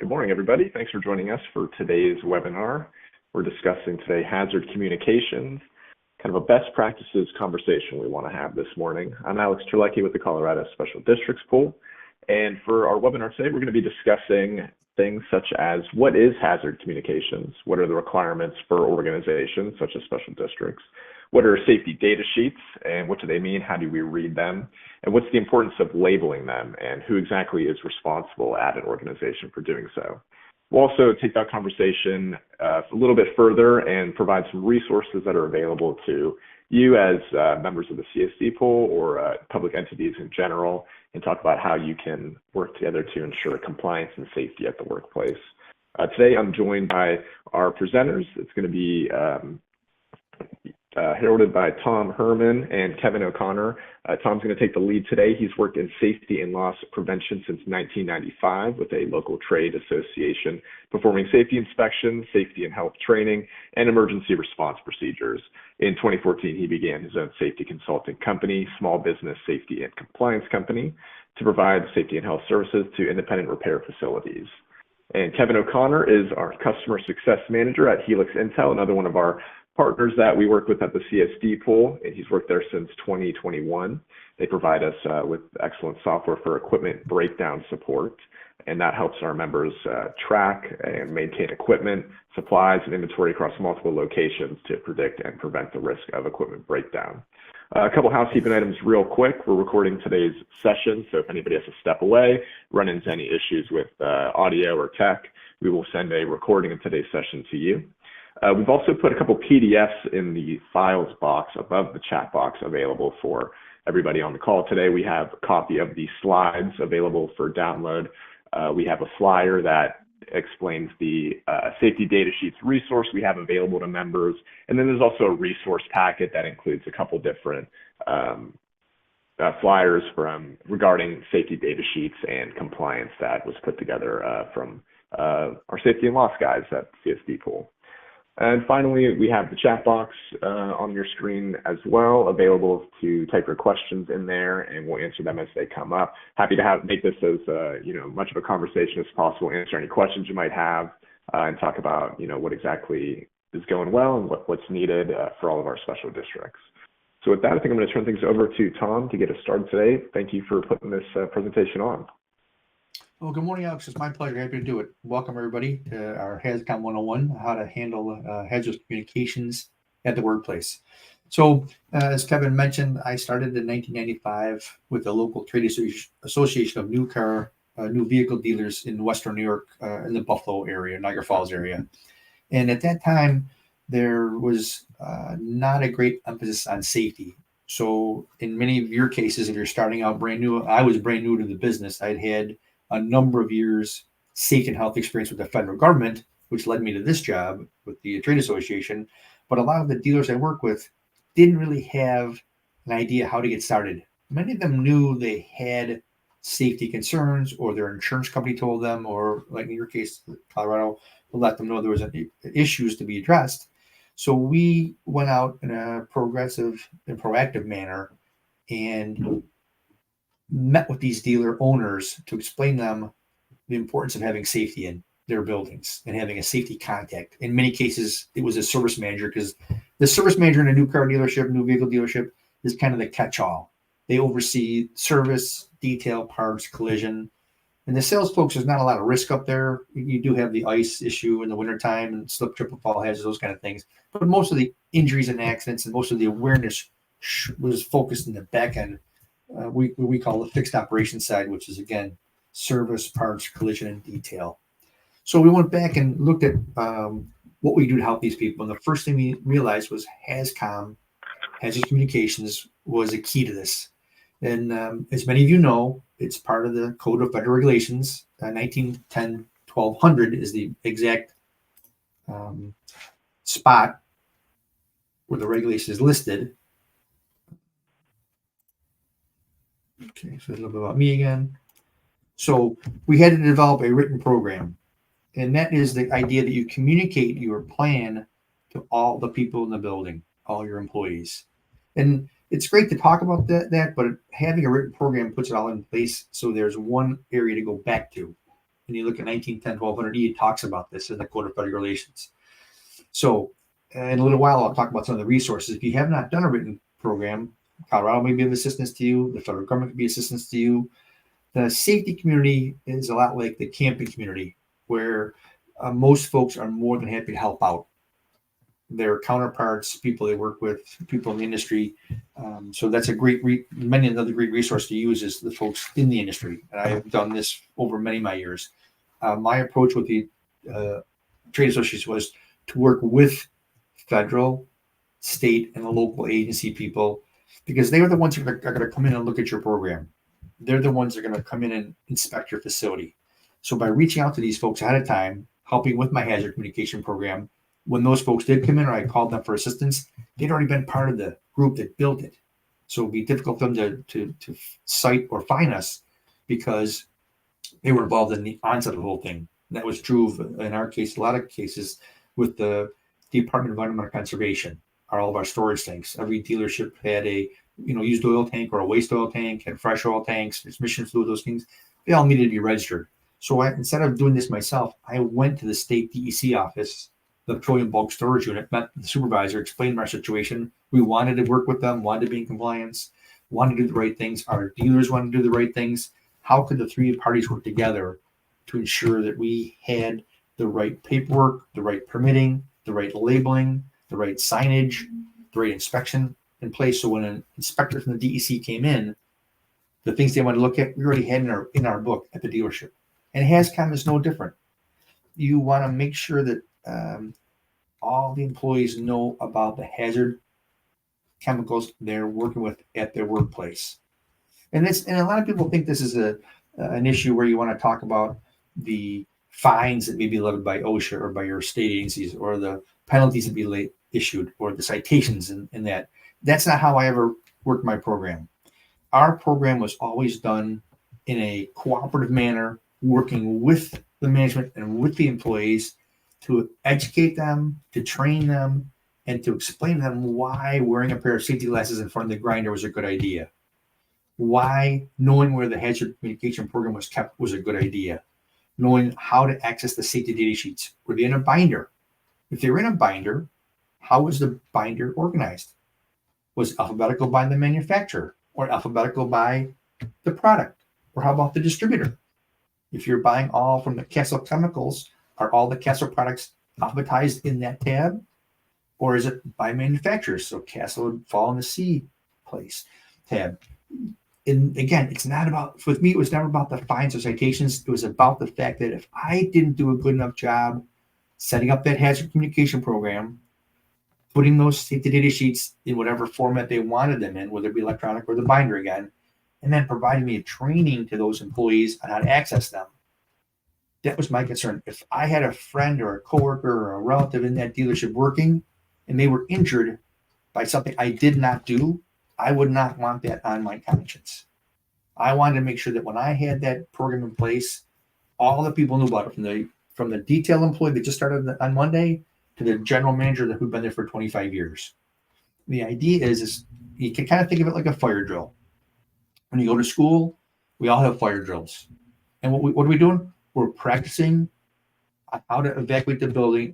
Good morning, everybody. Thanks for joining us for today's webinar. We're discussing today Hazardous Communications, kind of a best practices conversation we want to have this morning. I'm Alex Terlecki with the Colorado Special Districts Pool. And for our webinar today, we're going to be discussing things such as what is hazard communications? What are the requirements for organizations such as special districts? What are safety data sheets and what do they mean? How do we read them? And what's the importance of labeling them and who exactly is responsible at an organization for doing so? We'll also take that conversation a little bit further and provide some resources that are available to you as members of the CSD pool or public entities in general, and talk about how you can work together to ensure compliance and safety at the workplace. Today, I'm joined by our presenters. It's going to be heralded by Tom Herman and Kevin O'Connor. Tom's going to take the lead today. He's worked in safety and loss prevention since 1995 with a local trade association, performing safety inspections, safety and health training, and emergency response procedures. In 2014, he began his own safety consulting company, Small Business Safety and Compliance Company, to provide safety and health services to independent repair facilities. And Kevin O'Connor is our customer success manager at Helix Intel, another one of our partners that we work with at the CSD pool, and he's worked there since 2021. They provide us with excellent software for equipment breakdown support, and that helps our members track and maintain equipment, supplies, and inventory across multiple locations to predict and prevent the risk of equipment breakdown. A couple housekeeping items real quick. We're recording today's session, so if anybody has to step away, run into any issues with audio or tech, we will send a recording of today's session to you. We've also put a couple PDFs in the files box above the chat box available for everybody on the call today. We have a copy of the slides available for download. We have a flyer that explains the safety data sheets resource we have available to members. And then there's also a resource packet that includes a couple different flyers regarding safety data sheets and compliance that was put together from our safety and loss guys at CSD Pool. And finally, we have the chat box on your screen as well, available to type your questions in there, and we'll answer them as they come up. Happy to make this as much of a conversation as possible, answer any questions you might have, and talk about what exactly is going well and what's needed for all of our special districts. So with that, I think I'm going to turn things over to Tom to get us started today. Thank you for putting this presentation on. Well, good morning, Alex. It's my pleasure. Happy to do it. Welcome, everybody, to our HazCom 101, how to handle hazardous communications at the workplace. So, as Kevin mentioned, I started in 1995 with the local trade association of new vehicle dealers in Western New York, in the Buffalo area, Niagara Falls area. And at that time, there was not a great emphasis on safety. So, in many of your cases, if you're starting out brand new, I was brand new to the business. I'd had a number of years safety and health experience with the federal government, which led me to this job with the trade association. But a lot of the dealers I work with didn't really have an idea how to get started. Many of them knew they had safety concerns, or their insurance company told them, or like in your case, Colorado, to let them know there was issues to be addressed. So we went out in a progressive and proactive manner and met with these dealer owners to explain them the importance of having safety in their buildings and having a safety contact. In many cases, it was a service manager, because the service manager in a new car dealership, new vehicle dealership, is kind of the catch-all. They oversee service, detail, parts, collision. And the sales folks, there's not a lot of risk up there. You do have the ice issue in the wintertime and slip, trip, and fall hazards, those kind of things. But most of the injuries and accidents and most of the awareness was focused in the back end. We call the fixed operations side, which is, again, service, parts, collision, and detail. So we went back and looked at what we do to help these people. And the first thing we realized was HazCom, Hazardous Communications, was a key to this. And as many of you know, it's part of the Code of Federal Regulations. 1910-1200 is the exact spot where the regulation is listed. Okay, so a little bit about me again. So we had to develop a written program, and that is the idea that you communicate your plan to all the people in the building, all your employees. And it's great to talk about that, but having a written program puts it all in place so there's one area to go back to. and you look at 1910, 1200E, it talks about this in the Code of Federal Regulations. So in a little while, I'll talk about some of the resources. If you have not done a written program, Colorado may be of assistance to you. The federal government could be assistance to you. The safety community is a lot like the camping community, where most folks are more than happy to help out their counterparts, people they work with, people in the industry. So that's a great, many another great resource to use is the folks in the industry. And I have done this over many of my years. My approach with the trade associates was to work with federal, state, and the local agency people, because they are the ones who are going to come in and look at your program. They're the ones that are going to come in and inspect your facility. So by reaching out to these folks ahead of time, helping with my hazard communication program, when those folks did come in or I called them for assistance, they'd already been part of the group that built it. So it'd be difficult for them to cite or find us because they were involved in the onset of the whole thing. And that was true in our case, a lot of cases with the Department of Environmental Conservation, all of our storage tanks. Every dealership had a used oil tank or a waste oil tank, had fresh oil tanks, transmission fluid, those things. They all needed to be registered. So instead of doing this myself, I went to the state DEC office, the petroleum bulk storage unit, met the supervisor, explained our situation. We wanted to work with them, wanted to be in compliance, wanted to do the right things. Our dealers wanted to do the right things. How could the three parties work together to ensure that we had the right paperwork, the right permitting, the right labeling, the right signage, the right inspection in place? So when an inspector from the DEC came in, the things they wanted to look at, we already had in our book at the dealership. And HazCom is no different. You want to make sure that all the employees know about the hazard chemicals they're working with at their workplace. And a lot of people think this is an issue where you want to talk about the fines that may be levied by OSHA or by your state agencies, or the penalties that be issued, or the citations in that. That's not how I ever worked my program. Our program was always done in a cooperative manner, working with the management and with the employees to educate them, to train them, and to explain to them why wearing a pair of safety glasses in front of the grinder was a good idea. Why knowing where the hazard communication program was kept was a good idea. Knowing how to access the safety data sheets. Were they in a binder? If they were in a binder, how was the binder organized? Was it alphabetical by the manufacturer, or alphabetical by the product? Or how about the distributor? If you're buying all from the Castle Chemicals, are all the Castle products alphabetized in that tab? Or is it by manufacturers? So Castle would fall in the C place tab. And again, it's not about, with me, it was never about the fines or citations. It was about the fact that if I didn't do a good enough job setting up that hazard communication program, putting those safety data sheets in whatever format they wanted them in, whether it be electronic or the binder again, and then providing me a training to those employees on how to access them. That was my concern. If I had a friend or a coworker or a relative in that dealership working and they were injured by something I did not do, I would not want that on my conscience. I wanted to make sure that when I had that program in place, all the people knew about it, from the detail employee that just started on Monday to the general manager who'd been there for 25 years. The idea is you can kind of think of it like a fire drill. When you go to school, we all have fire drills. And what are we doing? We're practicing how to evacuate the building,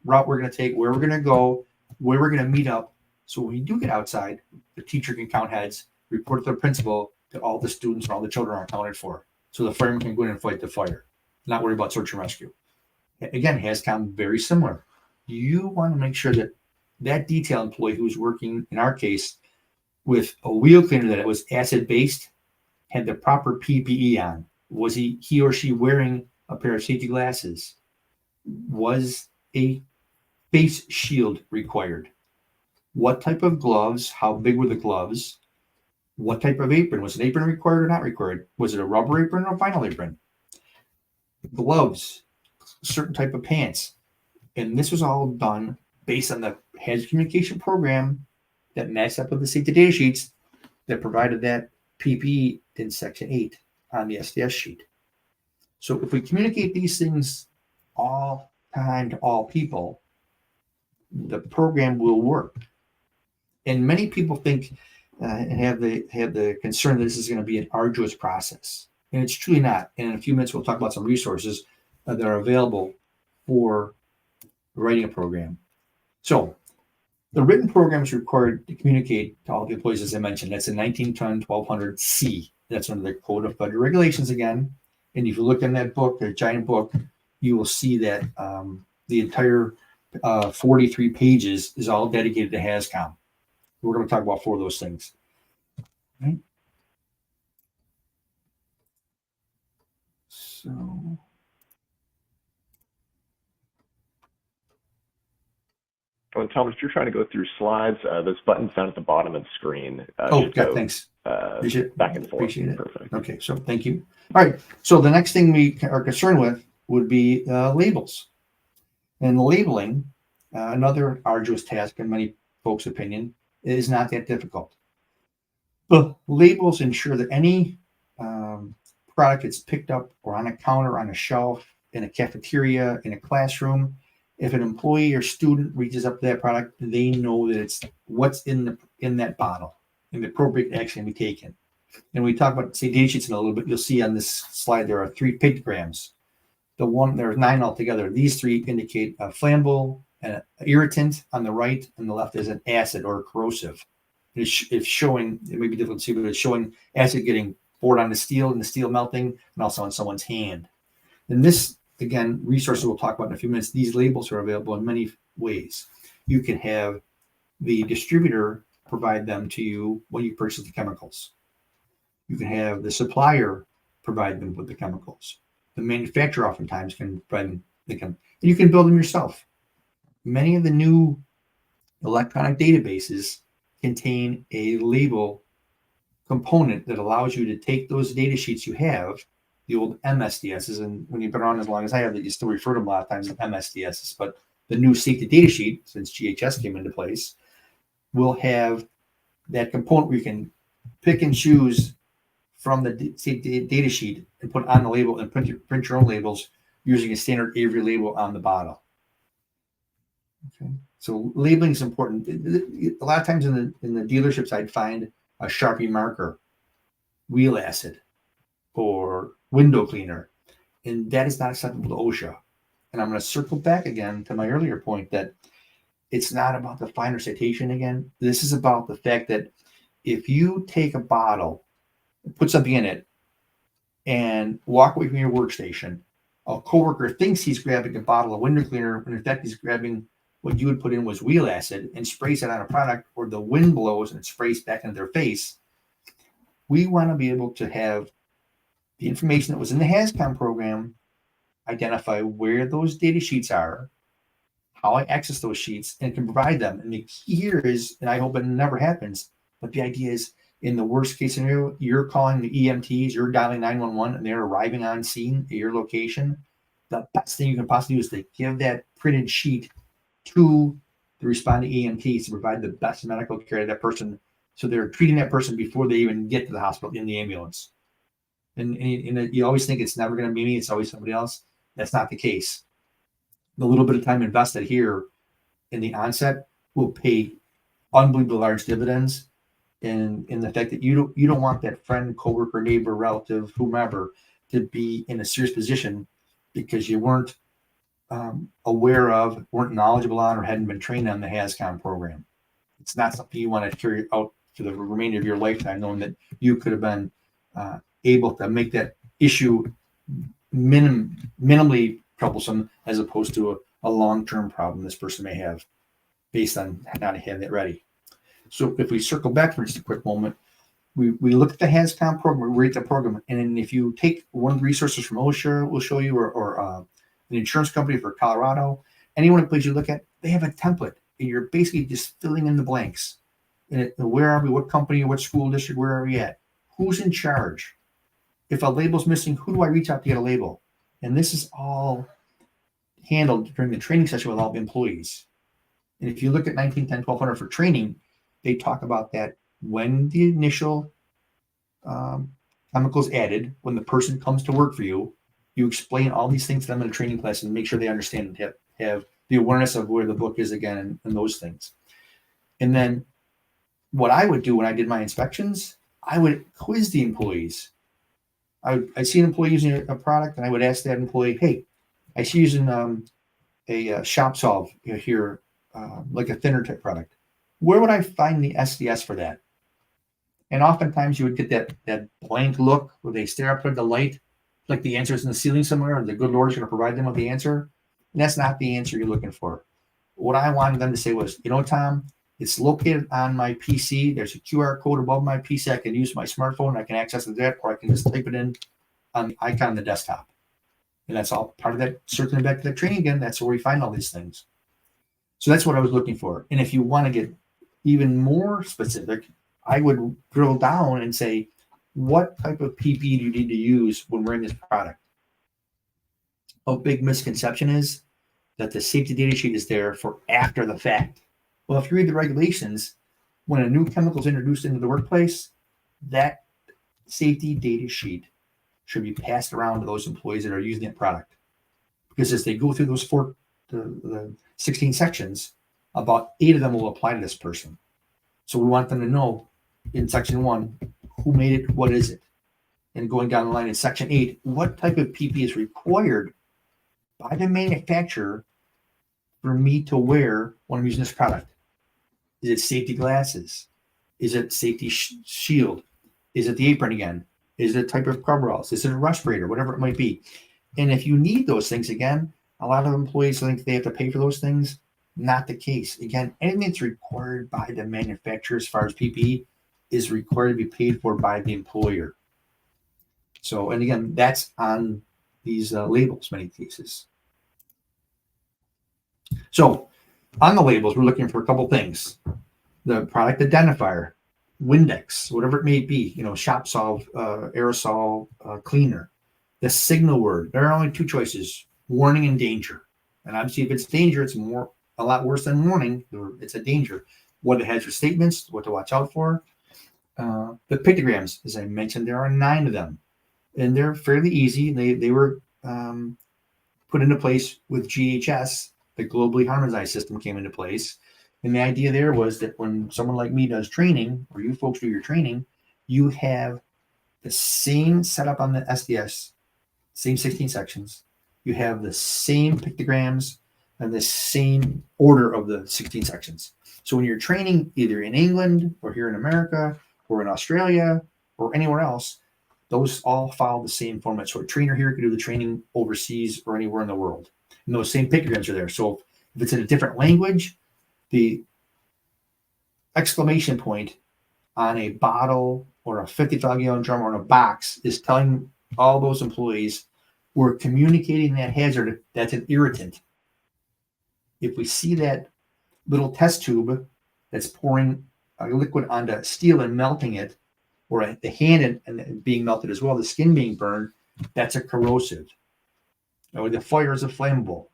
route we're going to take, where we're going to go, where we're going to meet up. So when you do get outside, the teacher can count heads, report to the principal that all the students and all the children are accounted for. So the fireman can go in and fight the fire, not worry about search and rescue. Again, HazCom, very similar. You want to make sure that that detail employee who's working, in our case, with a wheel cleaner that was acid-based, had the proper PPE on. Was he or she wearing a pair of safety glasses? Was a face shield required? What type of gloves? How big were the gloves? What type of apron? Was an apron required or not required? Was it a rubber apron or a vinyl apron? Gloves, certain type of pants. And this was all done based on the hazard communication program that matched up with the safety data sheets that provided that PPE in Section 8 on the SDS sheet. So if we communicate these things all time to all people, the program will work. And many people think and have the concern that this is going to be an arduous process. And it's truly not. And in a few minutes, we'll talk about some resources that are available for writing a program. So the written program is required to communicate to all the employees, as I mentioned. That's in 1910 1200C. That's under the Code of Federal Regulations again. And if you look in that book, the giant book, you will see that the entire 43 pages is all dedicated to HazCom. We're going to talk about 4 of those things. Right? So, And Tom, if you're trying to go through slides, those buttons down at the bottom of the screen. Thanks. Appreciate it. Back and forth. Appreciate it. Perfect. Okay, so thank you. All right, so the next thing we are concerned with would be labels. And labeling, another arduous task in many folks' opinion, is not that difficult. The labels ensure that any product that's picked up or on a counter, on a shelf, in a cafeteria, in a classroom, if an employee or student reaches up to that product, they know that it's what's in that bottle and the appropriate action to be taken. And we talk about, say, data sheets in a little bit. You'll see on this slide there are 3 pictograms. There's 9 altogether. These 3 indicate a flammable, an irritant on the right, and the left is an acid or corrosive. It's showing, it may be difficult to see, but it's showing acid getting poured on the steel and the steel melting, and also on someone's hand. And this, again, resources we'll talk about in a few minutes. These labels are available in many ways. You can have the distributor provide them to you when you purchase the chemicals. You can have the supplier provide them with the chemicals. The manufacturer oftentimes can provide them, and you can build them yourself. Many of the new electronic databases contain a label component that allows you to take those data sheets you have, the old MSDSs, and when you've been on as long as I have, that you still refer to them a lot of times as MSDSs, but the new safety data sheet, since GHS came into place, will have that component where you can pick and choose from the data sheet and put on the label and print your own labels using a standard Avery label on the bottle. Okay, so labeling is important. A lot of times in the dealerships, I'd find a Sharpie marker, wheel acid, or window cleaner, and that is not acceptable to OSHA. And I'm going to circle back again to my earlier point that it's not about the finer citation again. This is about the fact that if you take a bottle, put something in it, and walk away from your workstation, a coworker thinks he's grabbing a bottle of window cleaner, when in fact he's grabbing what you would put in was wheel acid, and sprays it on a product, or the wind blows and it sprays back into their face. We want to be able to have the information that was in the HazCom program, identify where those data sheets are, how I access those sheets, and can provide them. And the key here is, and I hope it never happens, but the idea is, in the worst case scenario, you're calling the EMTs, you're dialing 911, and they're arriving on scene at your location. The best thing you can possibly do is to give that printed sheet to the responding EMTs to provide the best medical care to that person, so they're treating that person before they even get to the hospital in the ambulance. And you always think it's never going to be me, it's always somebody else. That's not the case. The little bit of time invested here in the onset will pay unbelievable large dividends. And in the fact that you don't want that friend, coworker, neighbor, relative, whomever, to be in a serious position because you weren't aware of, weren't knowledgeable on, or hadn't been trained on the HazCom program. It's not something you want to carry out for the remainder of your lifetime, knowing that you could have been able to make that issue minimally troublesome, as opposed to a long-term problem this person may have based on not having it ready. So if we circle back for just a quick moment, we look at the HazCom program, we rate the program, and then if you take one of the resources from OSHA, we'll show you, or an insurance company for Colorado, any one of the places you look at, they have a template, and you're basically just filling in the blanks. And where are we? What company? What school district? Where are we at? Who's in charge? If a label's missing, who do I reach out to get a label? And this is all handled during the training session with all the employees. And if you look at 1910 1200 for training, they talk about that when the initial chemical is added, when the person comes to work for you, you explain all these things to them in a training class and make sure they understand and have the awareness of where the book is again, and those things. And then what I would do when I did my inspections, I would quiz the employees. I see an employee using a product, and I would ask that employee, "Hey, I see you using a shop solve here, like a thinner type product. Where would I find the SDS for that?" And oftentimes you would get that blank look where they stare up at the light, like the answer is in the ceiling somewhere, and the good Lord is going to provide them with the answer. And that's not the answer you're looking for. What I wanted them to say was, Tom, it's located on my PC. There's a QR code above my PC. I can use my smartphone. I can access it there, or I can just type it in on the icon on the desktop. And that's all part of that, circling back to the training again. That's where we find all these things. So that's what I was looking for. And if you want to get even more specific, I would drill down and say, what type of PPE do you need to use when wearing this product? A big misconception is that the safety data sheet is there for after the fact. Well, if you read the regulations, when a new chemical is introduced into the workplace, that safety data sheet should be passed around to those employees that are using that product. Because as they go through those the 16 sections, about 8 of them will apply to this person. So we want them to know in section 1, who made it, what is it? And going down the line in section 8, what type of PPE is required by the manufacturer for me to wear when I'm using this product? Is it safety glasses? Is it safety shield? Is it the apron again? Is it a type of coveralls? Is it a respirator? Whatever it might be. And if you need those things, again, a lot of employees think they have to pay for those things. Not the case. Again, anything that's required by the manufacturer as far as PPE is required to be paid for by the employer. So, and again, that's on these labels, many cases. So on the labels, we're looking for a couple things. The product identifier, Windex, whatever it may be, shop solve, aerosol cleaner. The signal word, there are only 2 choices, warning and danger. And obviously if it's danger, it's a lot worse than warning. It's a danger. What it has for statements, what to watch out for. The pictograms, as I mentioned, there are 9 of them. And they're fairly easy. They were put into place with GHS. The globally harmonized system came into place. And the idea there was that when someone like me does training, or you folks do your training, you have the same setup on the SDS, same 16 sections. You have the same pictograms and the same order of the 16 sections. So when you're training either in England or here in America or in Australia or anywhere else, those all follow the same format. So a trainer here could do the training overseas or anywhere in the world. And those same pictograms are there. So if it's in a different language, the exclamation point on a bottle or a 55-gallon drum or in a box is telling all those employees we're communicating that hazard. That's an irritant. If we see that little test tube that's pouring a liquid onto steel and melting it, or the hand and being melted as well, the skin being burned, that's a corrosive. Or the fire is a flammable.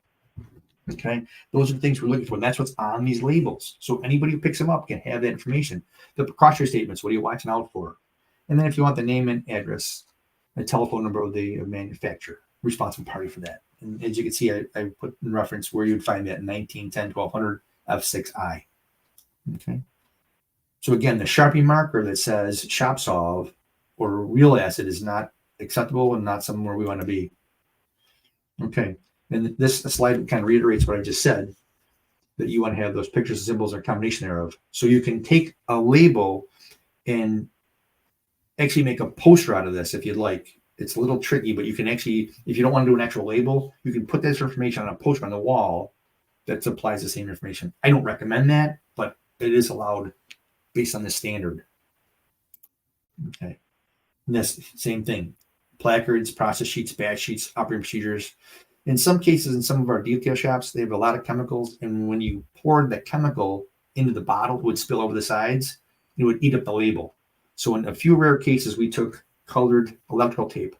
Okay, those are the things we're looking for. And that's what's on these labels. So anybody who picks them up can have that information. The precautionary statements, what are you watching out for? And then if you want the name and address, the telephone number of the manufacturer, responsible party for that. And as you can see, I put in reference where you'd find that in 1910 1200 F6I. Okay. So again, the Sharpie marker that says shop solve or real acid is not acceptable and not somewhere we want to be. Okay. And this slide kind of reiterates what I just said, that you want to have those pictures and symbols or a combination thereof. So you can take a label and actually make a poster out of this if you'd like. It's a little tricky, but you can actually, if you don't want to do an actual label, you can put this information on a poster on the wall that supplies the same information. I don't recommend that, but it is allowed based on the standard. Okay. And this same thing. Placards, process sheets, batch sheets, operating procedures. In some cases, in some of our detail shops, they have a lot of chemicals, and when you poured the chemical into the bottle, it would spill over the sides. It would eat up the label. So in a few rare cases, we took colored electrical tape,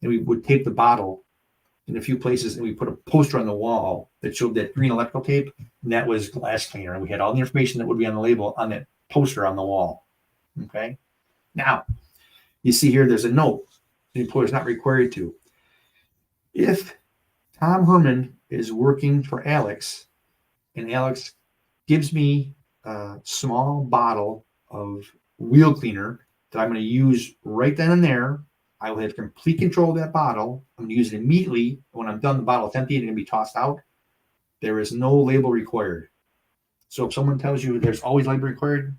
and we would tape the bottle in a few places, and we put a poster on the wall that showed that green electrical tape, and that was glass cleaner. And we had all the information that would be on the label on that poster on the wall. Okay. Now, you see here, there's a note. The employer is not required to. If Tom Herman is working for Alex, and Alex gives me a small bottle of wheel cleaner that I'm going to use right then and there I will have complete control of that bottle. I'm going to use it immediately. When I'm done, the bottle is empty and going to be tossed out. There is no label required. So if someone tells you there's always label required,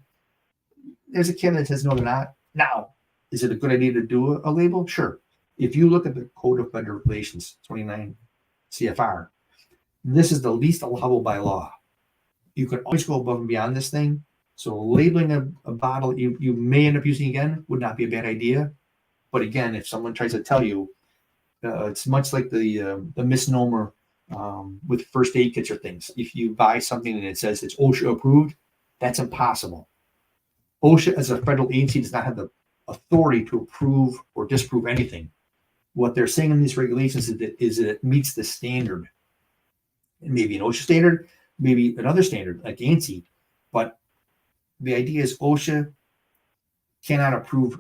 there's a kid that says no, they're not. Now, is it a good idea to do a label? Sure. If you look at the Code of Federal Regulations, 29 CFR, this is the least allowable by law. You can always go above and beyond this thing. So labeling a bottle you may end up using again would not be a bad idea. But again, if someone tries to tell you, it's much like the misnomer with first aid kits or things. If you buy something and it says it's OSHA approved, that's impossible. OSHA as a federal agency does not have the authority to approve or disapprove anything. What they're saying in these regulations is that it meets the standard. Maybe an OSHA standard, maybe another standard like ANSI. But the idea is OSHA cannot approve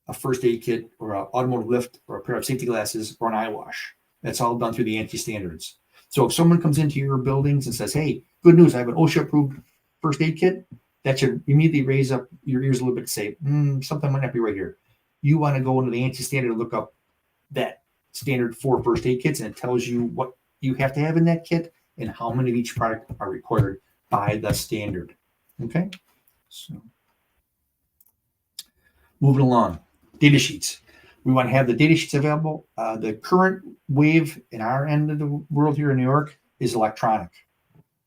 a first aid kit or an automotive lift or a pair of safety glasses or an eye wash. That's all done through the ANSI standards. So if someone comes into your buildings and says, hey, good news, I have an OSHA approved first aid kit, that should immediately raise up your ears a little bit and say, something might not be right here. You want to go into the ANSI standard and look up that standard for first aid kits, and it tells you what you have to have in that kit and how many of each product are required by the standard. Okay, so moving along, data sheets. We want to have the data sheets available. The current wave in our end of the world here in New York is electronic,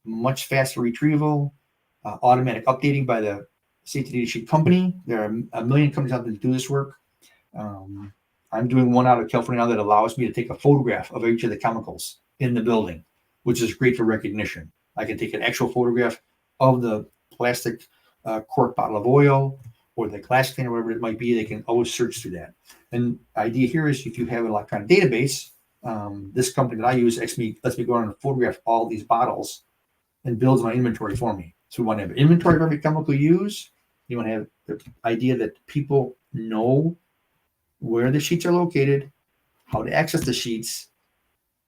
much faster retrieval, automatic updating by the safety data sheet company. There are a million companies out there that do this work. I'm doing one out of California now that allows me to take a photograph of each of the chemicals in the building, which is great for recognition. I can take an actual photograph of the plastic quart bottle of oil or the glass container, whatever it might be. They can always search through that. And the idea here is if you have an electronic database, this company that I use lets me go on and photograph all these bottles and builds my inventory for me. So we want to have inventory of every chemical you use. You want to have the idea that people know where the sheets are located, how to access the sheets.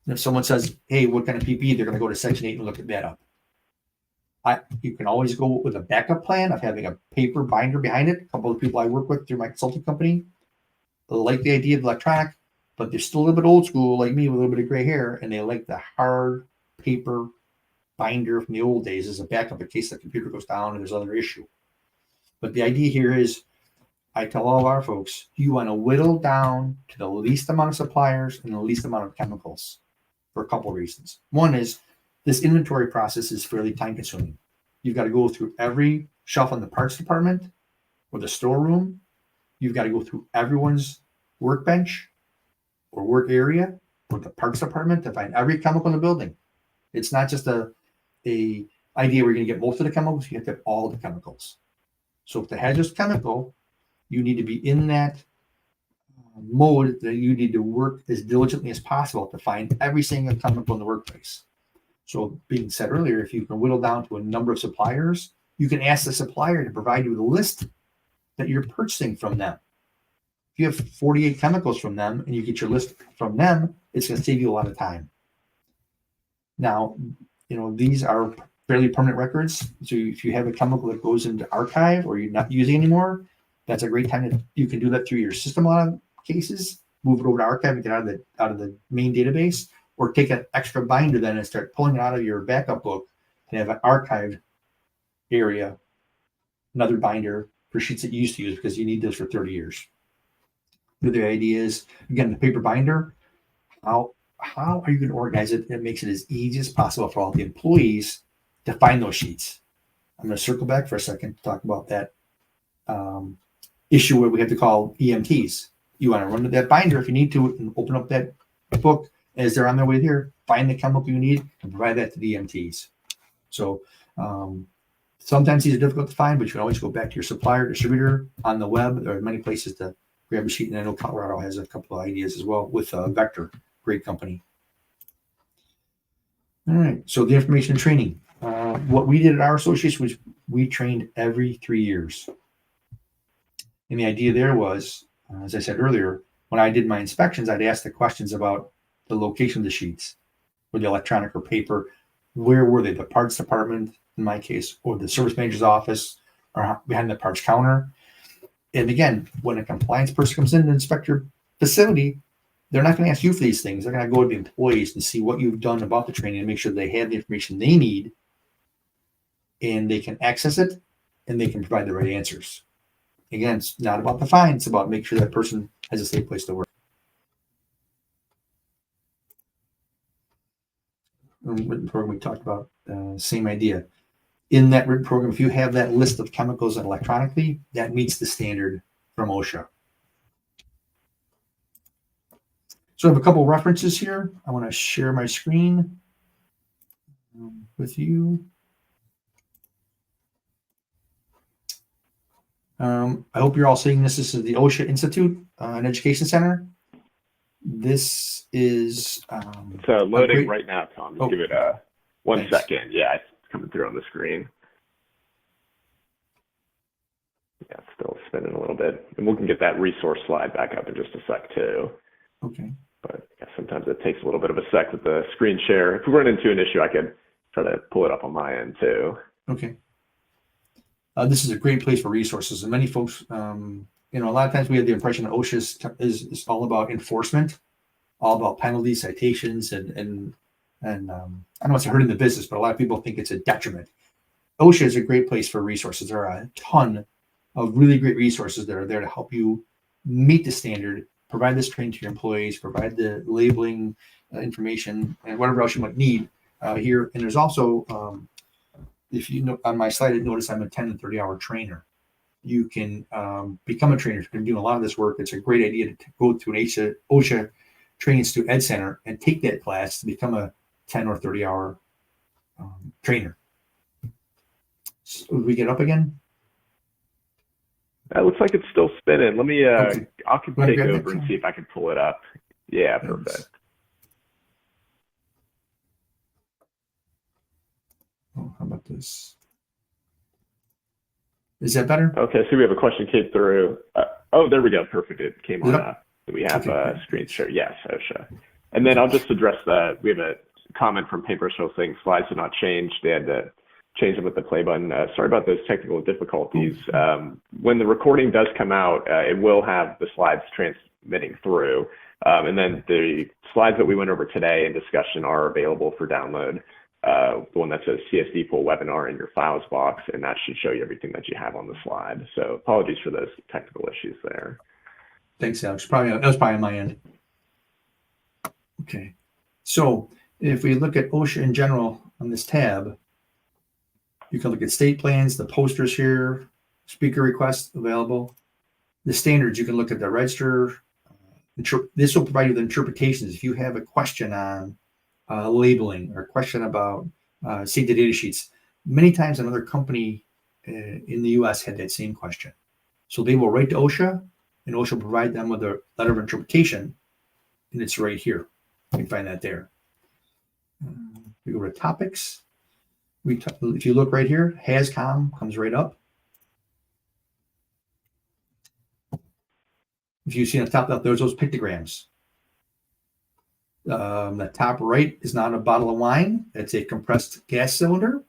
And if someone says, hey, what kind of PPE, they're going to go to Section 8 and look at that up. You can always go with a backup plan of having a paper binder behind it. A couple of people I work with through my consulting company like the idea of electronic, but they're still a little bit old school like me with a little bit of gray hair, and they like the hard paper binder from the old days as a backup in case the computer goes down and there's other issue. But the idea here is, I tell all of our folks, you want to whittle down to the least amount of suppliers and the least amount of chemicals for a couple of reasons. One is this inventory process is fairly time consuming. You've got to go through every shelf in the parts department or the storeroom. You've got to go through everyone's workbench or work area or the parts department to find every chemical in the building. It's not just a idea where you're going to get most of the chemicals. You have to have all the chemicals. So if the hazardous chemical, you need to be in that mode that you need to work as diligently as possible to find every single chemical in the workplace. So being said earlier, if you can whittle down to a number of suppliers, you can ask the supplier to provide you with a list that you're purchasing from them. If you have 48 chemicals from them and you get your list from them, it's going to save you a lot of time. Now, these are fairly permanent records. So if you have a chemical that goes into archive or you're not using anymore, that's a great time you can do that through your system. A lot of cases, move it over to archive and get out of the main database, or take an extra binder then and start pulling it out of your backup book and have an archived area, another binder for sheets that you used to use because you need this for 30 years. The other idea is, again, the paper binder, how are you going to organize it that makes it as easy as possible for all the employees to find those sheets? I'm going to circle back for a second to talk about that issue where we have to call EMTs. You want to run to that binder if you need to and open up that book as they're on their way here, find the chemical you need and provide that to the EMTs. So sometimes these are difficult to find, but you can always go back to your supplier, distributor on the web. There are many places to grab a sheet, and I know Colorado has a couple of ideas as well with Vector, great company. All right, so the information and training. What we did at our association was we trained every 3 years. And the idea there was, as I said earlier, when I did my inspections, I'd ask the questions about the location of the sheets, or the electronic or paper. Where were they? The parts department, in my case, or the service manager's office, or behind the parts counter. And again, when a compliance person comes in to inspect your facility, they're not going to ask you for these things. They're going to go to the employees and see what you've done about the training and make sure they have the information they need and they can access it and they can provide the right answers. Again, it's not about the fine. It's about making sure that person has a safe place to work. Written program we talked about, same idea. In that written program, if you have that list of chemicals electronically, that meets the standard from OSHA. So I have a couple references here. I want to share my screen with you. I hope you're all seeing this. This is the OSHA Institute and Education Center. This is it's loading right now, Tom. Just give it 1 second. Yeah, it's coming through on the screen. Yeah, it's still spinning a little bit. And we can get that resource slide back up in just a sec too. Okay. But yeah, sometimes it takes a little bit of a sec with the screen share. If we run into an issue, I could try to pull it up on my end too. Okay. This is a great place for resources, and many folks, a lot of times we have the impression that OSHA is all about enforcement, all about penalties, citations, and I don't know what's hurting the business, but a lot of people think it's a detriment. OSHA is a great place for resources. There are a ton of really great resources that are there to help you meet the standard, provide this training to your employees, provide the labeling information, and whatever else you might need here. And there's also if you know on my slide, notice I'm a 10 and 30-hour trainer. You can become a trainer. If you're doing a lot of this work, it's a great idea to go to an OSHA Training Institute Ed Center and take that class to become a 10 or 30-hour trainer. So we get up again? It looks like it's still spinning. Let me, Okay. I can take over and see if I can pull it up. Yeah, perfect. Oh, how about this? Is that better? Okay, so we have a question came through. There we go. Perfect. It came on up. We have a screen share. Yes, OSHA. And then I'll just address that. We have a comment from Paper Show saying slides did not change. They had to change them with the play button. Sorry about those technical difficulties. When the recording does come out, it will have the slides transmitting through. And then the slides that we went over today in discussion are available for download. The one that says CSD Pool Webinar in your files box, and that should show you everything that you have on the slide. So apologies for those technical issues there. Thanks, Alex. That was probably on my end. Okay. So if we look at OSHA in general on this tab, you can look at state plans, the posters here, speaker requests available, the standards. You can look at the register. This will provide you with interpretations. If you have a question on labeling or a question about safety data sheets, many times another company in the U.S. had that same question. So they will write to OSHA, and OSHA will provide them with a letter of interpretation, and it's right here. You can find that there. We go to topics. If you look right here, HazCom comes right up. If you see on the top left, there's those pictograms. The top right is not a bottle of wine. It's a compressed gas cylinder,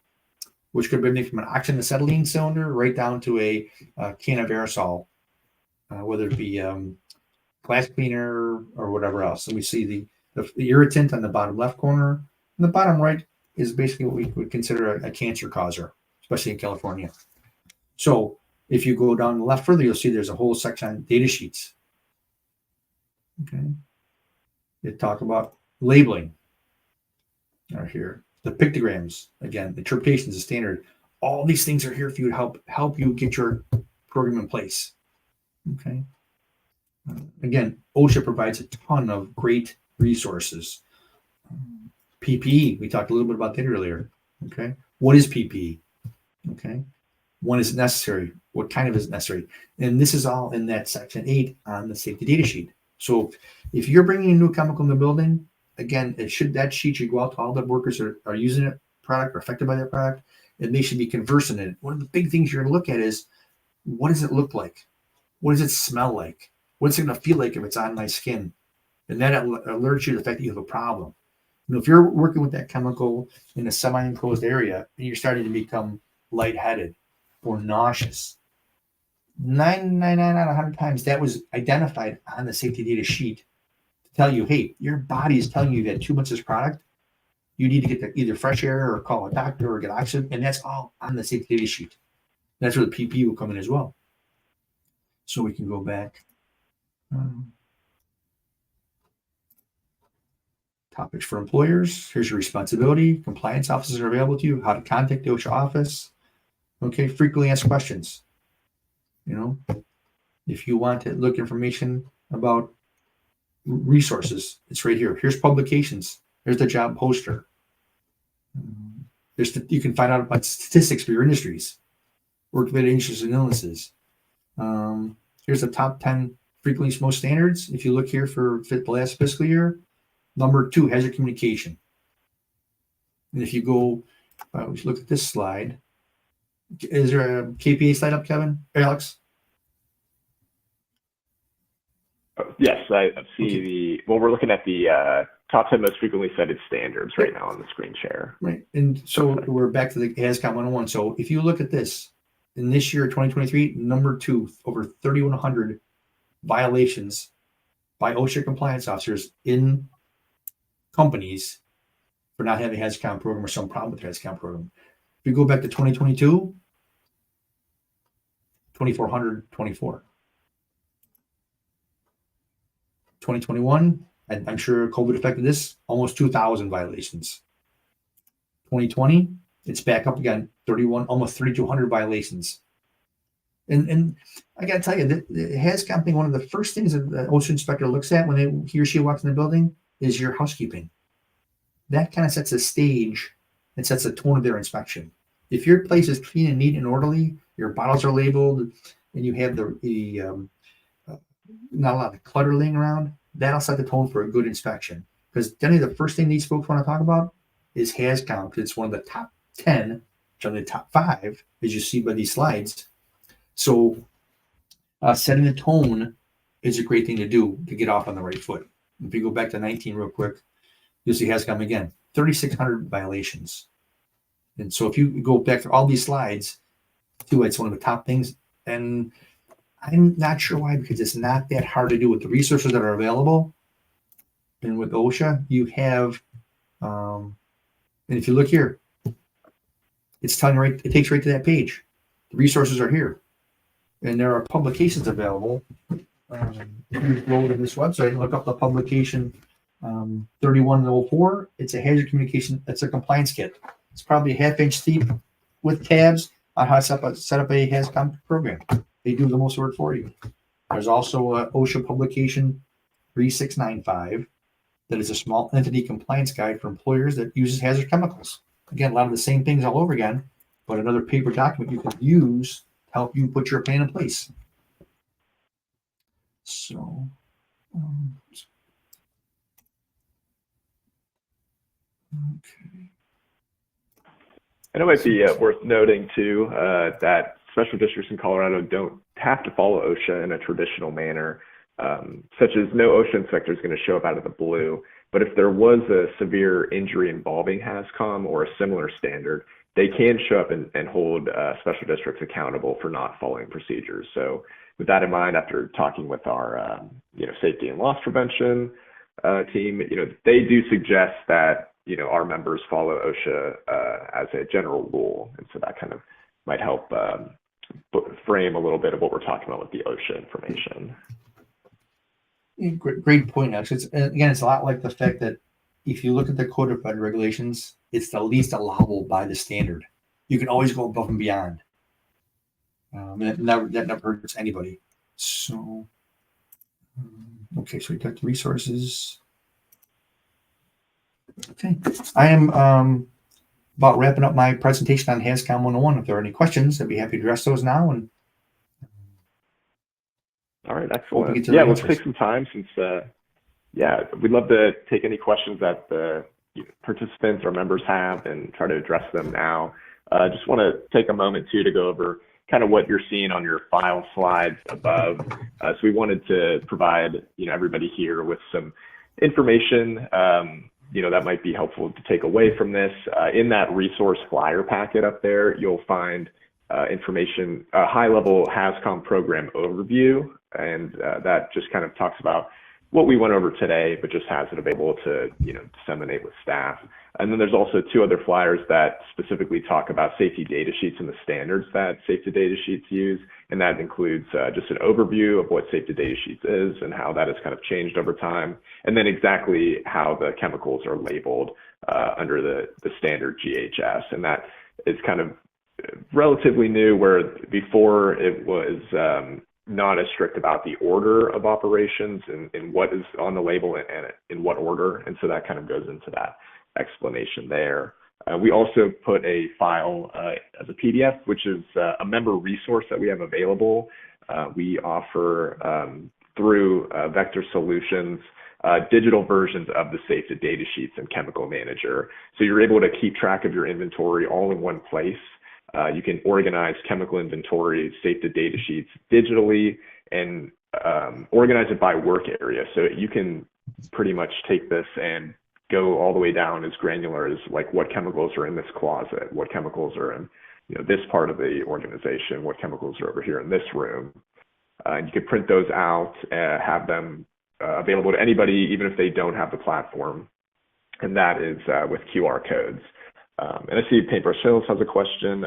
which could be anything from an oxygen acetylene cylinder right down to a can of aerosol, whether it be glass cleaner or whatever else. And we see the irritant on the bottom left corner. And the bottom right is basically what we would consider a cancer causer, especially in California. So if you go down the left further, you'll see there's a whole section on data sheets. Okay. They talk about labeling are here. The pictograms, again, interpretations of standard. All these things are here for you to help you get your program in place. Okay. Again, OSHA provides a ton of great resources. PPE, we talked a little bit about that earlier. Okay. What is PPE? Okay. When is it necessary? What kind of is necessary? And this is all in that section 8 on the safety data sheet. So if you're bringing a new chemical in the building, again, that sheet should go out to all the workers that are using that product or affected by that product, and they should be conversant in it. One of the big things you're going to look at is, what does it look like? What does it smell like? What's it going to feel like if it's on my skin? And that alerts you to the fact that you have a problem. If you're working with that chemical in a semi-enclosed area and you're starting to become lightheaded or nauseous, 999 out of 100 times that was identified on the safety data sheet to tell you, hey, your body is telling you that too much of this product, you need to get either fresh air or call a doctor or get oxygen, and that's all on the safety data sheet. That's where the PPE will come in as well. So we can go back. Topics for employers. Here's your responsibility. Compliance officers are available to you. How to contact the OSHA office. Okay, frequently asked questions. You know, if you want to look information about resources, it's right here. Here's publications. There's the job poster. You can find out about statistics for your industries, work-related injuries and illnesses. Here's the top 10 frequently most standards. If you look here for the last fiscal year, number 2, hazard communication. And if you go, look at this slide. Is there a KPA slide up, Kevin? Alex? Yes, I see we're looking at the top 10 most frequently cited standards right now on the screen share. Right. And so we're back to the HazCom 101. So if you look at this, in this year, 2023, number 2, over 3,100 violations by OSHA compliance officers in companies for not having a HazCom program or some problem with the HazCom program. If you go back to 2022, 2,424. 2021, and I'm sure COVID affected this, almost 2,000 violations. 2020, it's back up again, 31, almost 3,200 violations. And I got to tell you, the HazCom thing, one of the first things that the OSHA inspector looks at when he or she walks in the building is your housekeeping. That kind of sets a stage and sets the tone of their inspection. If your place is clean and neat and orderly, your bottles are labeled, and you have not a lot of clutter laying around, that'll set the tone for a good inspection. Because generally the first thing these folks want to talk about is HazCom, because it's one of the top 10, generally the top 5, as you see by these slides. So setting the tone is a great thing to do to get off on the right foot. If you go back to 19 real quick, you'll see HazCom again, 3,600 violations. And so if you go back to all these slides, too, it's one of the top things. And I'm not sure why, because it's not that hard to do with the resources that are available. And with OSHA, you have, and if you look here, it's telling you right, it takes right to that page. The resources are here. And there are publications available. If you go to this website and look up the publication 3104, it's a hazard communication, it's a compliance kit. It's probably a half-inch deep with tabs on how to set up a HazCom program. They do the most work for you. There's also a OSHA publication 3695 that is a small entity compliance guide for employers that uses hazard chemicals. Again, a lot of the same things all over again, but another paper document you can use to help you put your plan in place. So, okay. And it might be worth noting too that special districts in Colorado don't have to follow OSHA in a traditional manner, such as no OSHA inspector is going to show up out of the blue. But if there was a severe injury involving HazCom or a similar standard, they can show up and hold special districts accountable for not following procedures. So with that in mind, after talking with our safety and loss prevention team, they do suggest that our members follow OSHA as a general rule, and so that kind of might help frame a little bit of what we're talking about with the OSHA information. Great point, Alex. It's a lot like the fact that if you look at the Code of Federal Regulations, it's the least allowable by the standard. You can always go above and beyond. That never hurts anybody. So, okay, so we got the resources. Okay, I am about wrapping up my presentation on HazCom 101. If there are any questions, I'd be happy to address those now. And all right, excellent. Yeah, let's take some time since, we'd love to take any questions that the participants or members have and try to address them now. Just want to take a moment too to go over kind of what you're seeing on your file slides above. So we wanted to provide everybody here with some information that might be helpful to take away from this. In that resource flyer packet up there, you'll find information, a high-level HazCom program overview, and that just kind of talks about what we went over today, but just has it available to disseminate with staff. And then there's also 2 other flyers that specifically talk about safety data sheets and the standards that safety data sheets use, and that includes just an overview of what safety data sheets is and how that has kind of changed over time, and then exactly how the chemicals are labeled under the standard GHS, and that is kind of relatively new, where before it was not as strict about the order of operations and what is on the label and in what order. And so that kind of goes into that explanation there. We also put a file as a PDF, which is a member resource that we have available. We offer through Vector Solutions digital versions of the safety data sheets and chemical manager. So you're able to keep track of your inventory all in one place. You can organize chemical inventory, safety data sheets digitally, and organize it by work area. So you can pretty much take this and go all the way down as granular as like what chemicals are in this closet, what chemicals are in this part of the organization, what chemicals are over here in this room. And you can print those out, have them available to anybody, even if they don't have the platform. And that is with QR codes. And I see Paintbrush Sales has a question.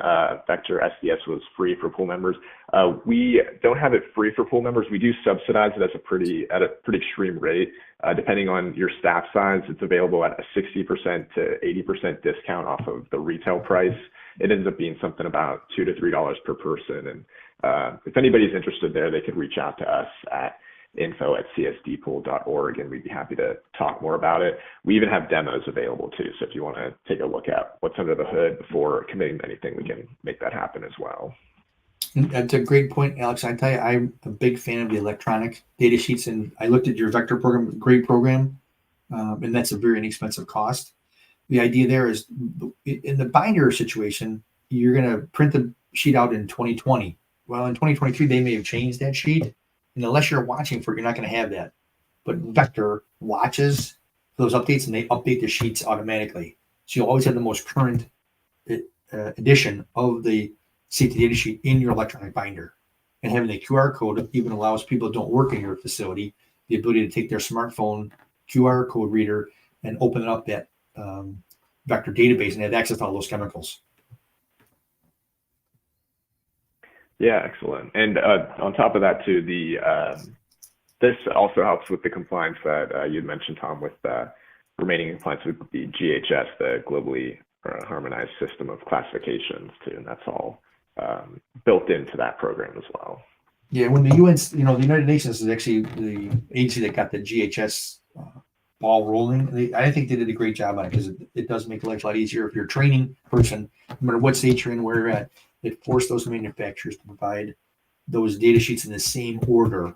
Vector SDS was free for pool members. We don't have it free for pool members. We do subsidize it at a pretty extreme rate. Depending on your staff size, it's available at a 60% to 80% discount off of the retail price. It ends up being something about $2 to $3 per person. And if anybody's interested there, they could reach out to us at info@csdpool.org, and we'd be happy to talk more about it. We even have demos available too, so if you want to take a look at what's under the hood before committing to anything, we can make that happen as well. That's a great point, Alex. I tell you, I'm a big fan of the electronic data sheets, and I looked at your Vector program, great program, and that's a very inexpensive cost. The idea there is, in the binder situation, you're going to print the sheet out in 2020. Well, in 2023, they may have changed that sheet. And unless you're watching for it, you're not going to have that. But Vector watches those updates, and they update the sheets automatically. So you'll always have the most current edition of the safety data sheet in your electronic binder. And having the QR code even allows people that don't work in your facility the ability to take their smartphone QR code reader and open up that Vector database and have access to all those chemicals. Yeah, excellent. And on top of that too, this also helps with the compliance that you'd mentioned, Tom, with remaining in compliance with the GHS, the globally harmonized system of classifications too, and that's all built into that program as well. Yeah, when the UN, the United Nations is actually the agency that got the GHS ball rolling. I think they did a great job on it, because it does make life a lot easier if you're a training person, no matter what state you're in, where you're at. It forced those manufacturers to provide those data sheets in the same order,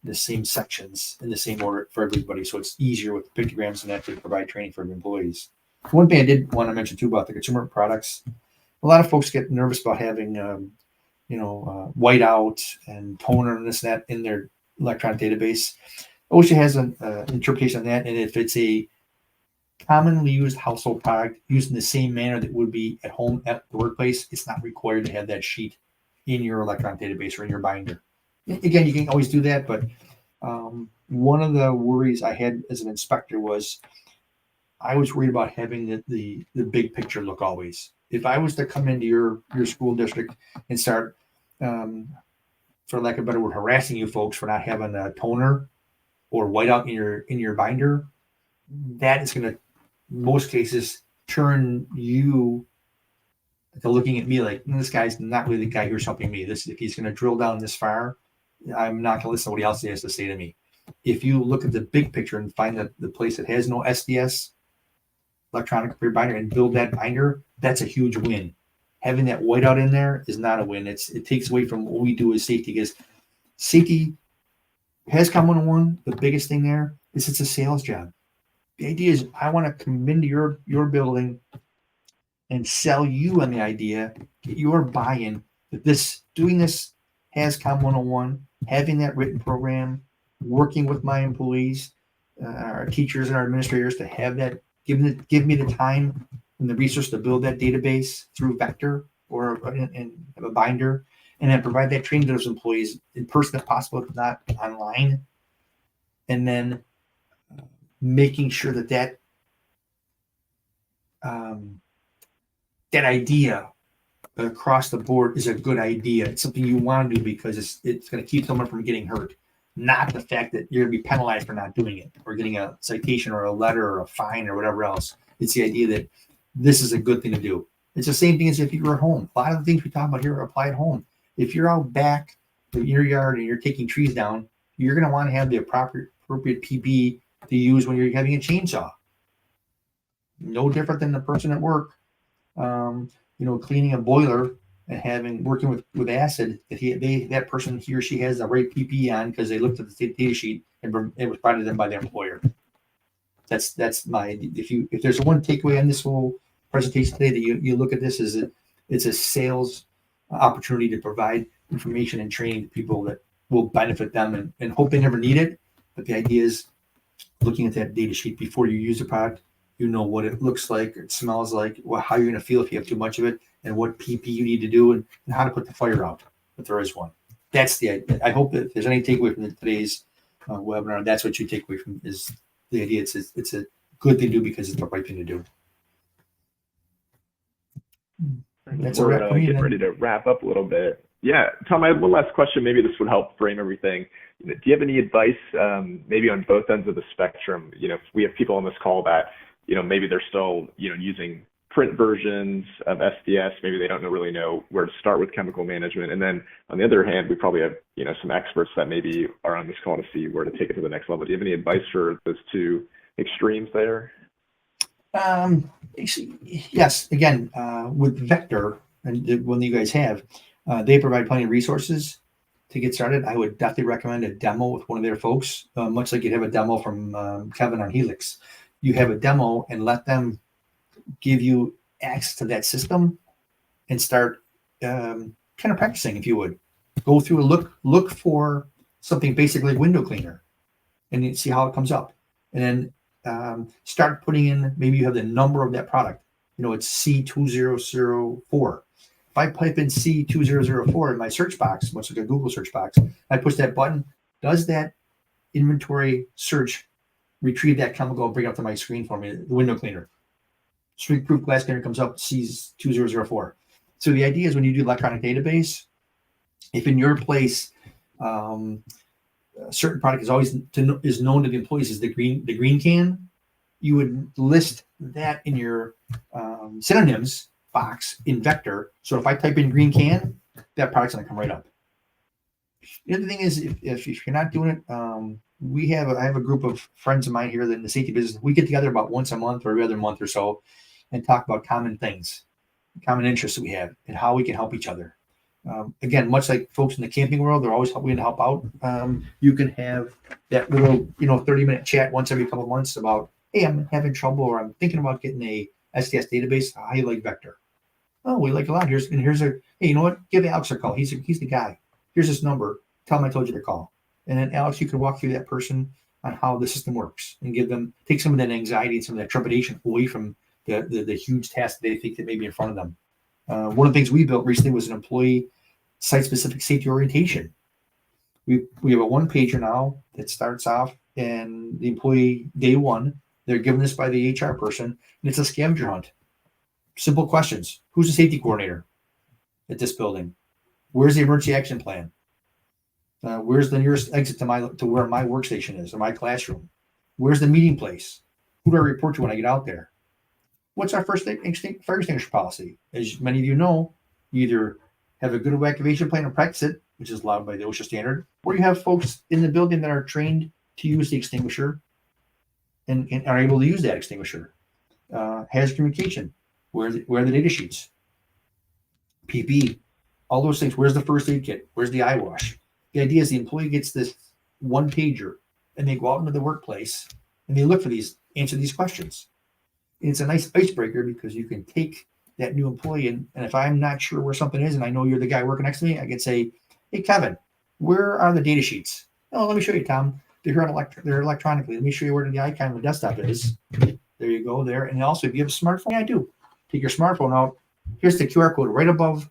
the same sections in the same order for everybody. So it's easier with pictograms and that to provide training for employees. One thing I did want to mention too about the consumer products, a lot of folks get nervous about having, whiteout and toner and this and that in their electronic database. OSHA has an interpretation on that. And if it's a commonly used household product used in the same manner that would be at home at the workplace, it's not required to have that sheet in your electronic database or in your binder. Again, you can always do that, but one of the worries I had as an inspector was I was worried about having the big picture look always. If I was to come into your school district and start, for lack of a better word, harassing you folks for not having a toner or whiteout in your binder, that is going to, most cases, turn you to looking at me like, this guy's not really the guy who's helping me. If he's going to drill down this far, I'm not going to listen to what else he has to say to me. If you look at the big picture and find that the place that has no SDS, electronic binder, and build that binder, that's a huge win. Having that whiteout in there is not a win. It takes away from what we do as safety, because safety, HazCom 101, the biggest thing there is it's a sales job. The idea is I want to come into your building and sell you on the idea, get your buy-in that doing this HazCom 101, having that written program, working with my employees, our teachers and our administrators to have that, give me the time and the resource to build that database through Vector or have a binder, and then provide that training to those employees in person if possible, if not online. And then making sure that that idea across the board is a good idea. It's something you want to do because it's going to keep someone from getting hurt, not the fact that you're going to be penalized for not doing it or getting a citation or a letter or a fine or whatever else. It's the idea that this is a good thing to do. It's the same thing as if you were at home. A lot of the things we talk about here apply at home. If you're out back in your yard and you're taking trees down, you're going to want to have the appropriate PPE to use when you're having a chainsaw. No different than the person at work, cleaning a boiler and working with acid. That person, he or she has the right PPE on because they looked at the data sheet and it was provided them by their employer. That's my. If there's one takeaway on this whole presentation today that you look at this, is that it's a sales opportunity to provide information and training to people that will benefit them and hope they never need it. But the idea is looking at that data sheet before you use the product, you know what it looks like, it smells like, how you're going to feel if you have too much of it, and what PP you need to do, and how to put the fire out if there is one. That's the idea. I hope that if there's any takeaway from today's webinar, that's what you take away from is the idea. It's a good thing to do because it's the right thing to do. We're getting ready to wrap up a little bit. Yeah, Tom, I have one last question. Maybe this would help frame everything. Do you have any advice, maybe on both ends of the spectrum? If we have people on this call that, maybe they're still, using print versions of SDS. Maybe they don't really know where to start with chemical management. And then on the other hand, we probably have, some experts that maybe are on this call to see where to take it to the next level. Do you have any advice for those two extremes there? Yes. Again, with Vector and the one that you guys have, they provide plenty of resources to get started. I would definitely recommend a demo with one of their folks, much like you'd have a demo from Kevin on Helix. You have a demo and let them give you access to that system and start kind of practicing, if you would. Go through and look for something basically window cleaner and you see how it comes up. And then start putting in, maybe you have the number of that product. It's C2004. If I type in C2004 in my search box, much like a Google search box, I push that button, does that inventory search retrieve that chemical and bring it up to my screen for me, the window cleaner? Streak-proof glass cleaner comes up, C2004. So the idea is when you do electronic database, if in your place a certain product is known to the employees as the green can, you would list that in your synonyms box in Vector. So if I type in green can, that product's going to come right up. The other thing is, if you're not doing it, I have a group of friends of mine here in the safety business. We get together about once a month or every other month or so and talk about common things, common interests that we have, and how we can help each other. Again, much like folks in the camping world, they're always willing to help out. You can have that little, 30-minute chat once every couple of months about, hey, I'm having trouble, or I'm thinking about getting a SDS database. How you like Vector? Oh, we like a lot. Here's hey, you know what? Give Alex a call. He's the guy. Here's his number. Tell him I told you to call. And then Alex, you can walk through that person on how the system works and take some of that anxiety and some of that trepidation away from the huge task that they think that may be in front of them. One of the things we built recently was an employee site-specific safety orientation. We have a one-pager now that starts off, and the employee, day one, they're given this by the HR person, and it's a scavenger hunt. Simple questions. Who's the safety coordinator at this building? Where's the emergency action plan? Where's the nearest exit to where my workstation is or my classroom? Where's the meeting place? Who do I report to when I get out there? What's our first fire extinguisher policy? As many of you know, you either have a good evacuation plan and practice it, which is allowed by the OSHA standard, or you have folks in the building that are trained to use the extinguisher and are able to use that extinguisher. Hazardous communication. Where are the data sheets? PPE. All those things. Where's the first aid kit? Where's the eye wash? The idea is the employee gets this one pager and they go out into the workplace and they look for answer these questions. And it's a nice icebreaker because you can take that new employee and if I'm not sure where something is and I know you're the guy working next to me, I can say, hey, Kevin, where are the data sheets? Oh, let me show you, Tom. They're here they're electronically. Let me show you where the icon on the desktop is. There you go there. And also, if you have a smartphone, I do. Take your smartphone out, Here's the QR code right above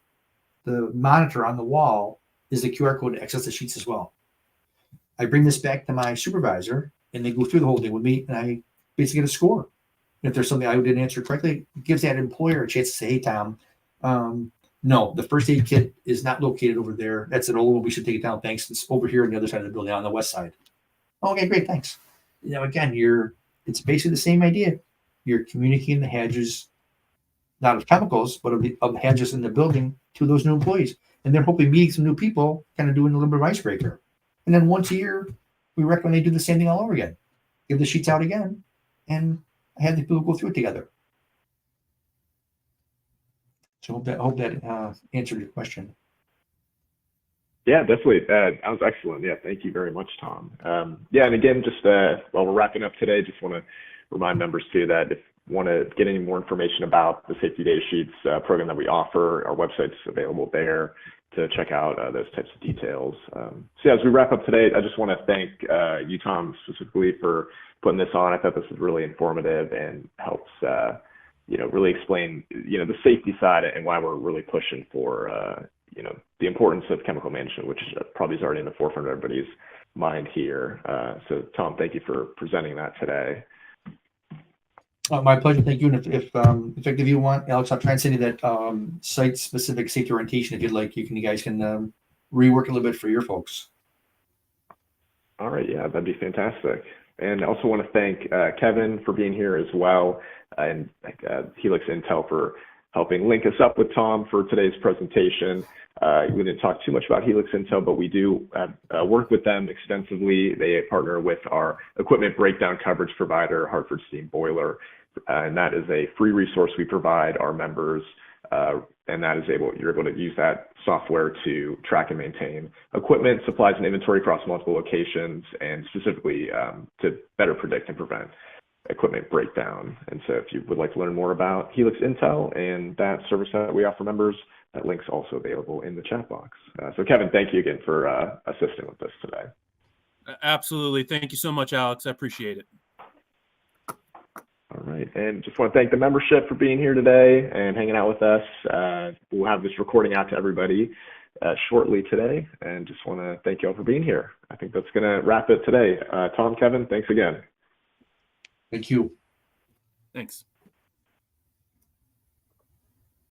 the monitor on the wall is the QR code to access the sheets as well. I bring this back to my supervisor and they go through the whole thing with me and I basically get a score. If there's something I didn't answer correctly, it gives that employer a chance to say, hey, Tom, no, the first aid kit is not located over there. That's an old one. We should take it down. Thanks. It's over here on the other side of the building on the west side. Okay, great. Thanks. Again, it's basically the same idea. You're communicating the hazards, not of chemicals, but of the hazards in the building to those new employees. And they're hopefully meeting some new people, kind of doing a little bit of icebreaker. And then once a year, we recommend they do the same thing all over again. Give the sheets out again and have the people go through it together. So hope that answered your question. Yeah, definitely. That was excellent. Yeah, thank you very much, Tom. Yeah, and again, just while we're wrapping up today, just want to remind members too that if you want to get any more information about the Safety Data Sheets program that we offer, our website's available there to check out those types of details. So yeah, as we wrap up today, I just want to thank you, Tom, specifically for putting this on. I thought this was really informative and helps really explain the safety side and why we're really pushing for the importance of chemical management, which probably is already in the forefront of everybody's mind here. So Tom, thank you for presenting that today. My pleasure. Thank you. And if you want, Alex, I'll try and send you that site-specific safety orientation if you'd like. You guys can rework a little bit for your folks. All right. Yeah, that'd be fantastic. And I also want to thank Kevin for being here as well, and Helix Intel for helping link us up with Tom for today's presentation. We didn't talk too much about Helix Intel, but we do work with them extensively. They partner with our equipment breakdown coverage provider, Hartford Steam Boiler, and that is a free resource we provide our members, and that is you're able to use that software to track and maintain equipment, supplies, and inventory across multiple locations, and specifically to better predict and prevent equipment breakdown. And so if you would like to learn more about Helix Intel and that service that we offer members, that link's also available in the chat box. So Kevin, thank you again for assisting with this today. Absolutely. Thank you so much, Alex. I appreciate it. All right. And just want to thank the membership for being here today and hanging out with us. We'll have this recording out to everybody shortly today. And just want to thank you all for being here. I think that's going to wrap it today. Tom, Kevin, thanks again. Thank you. Thanks.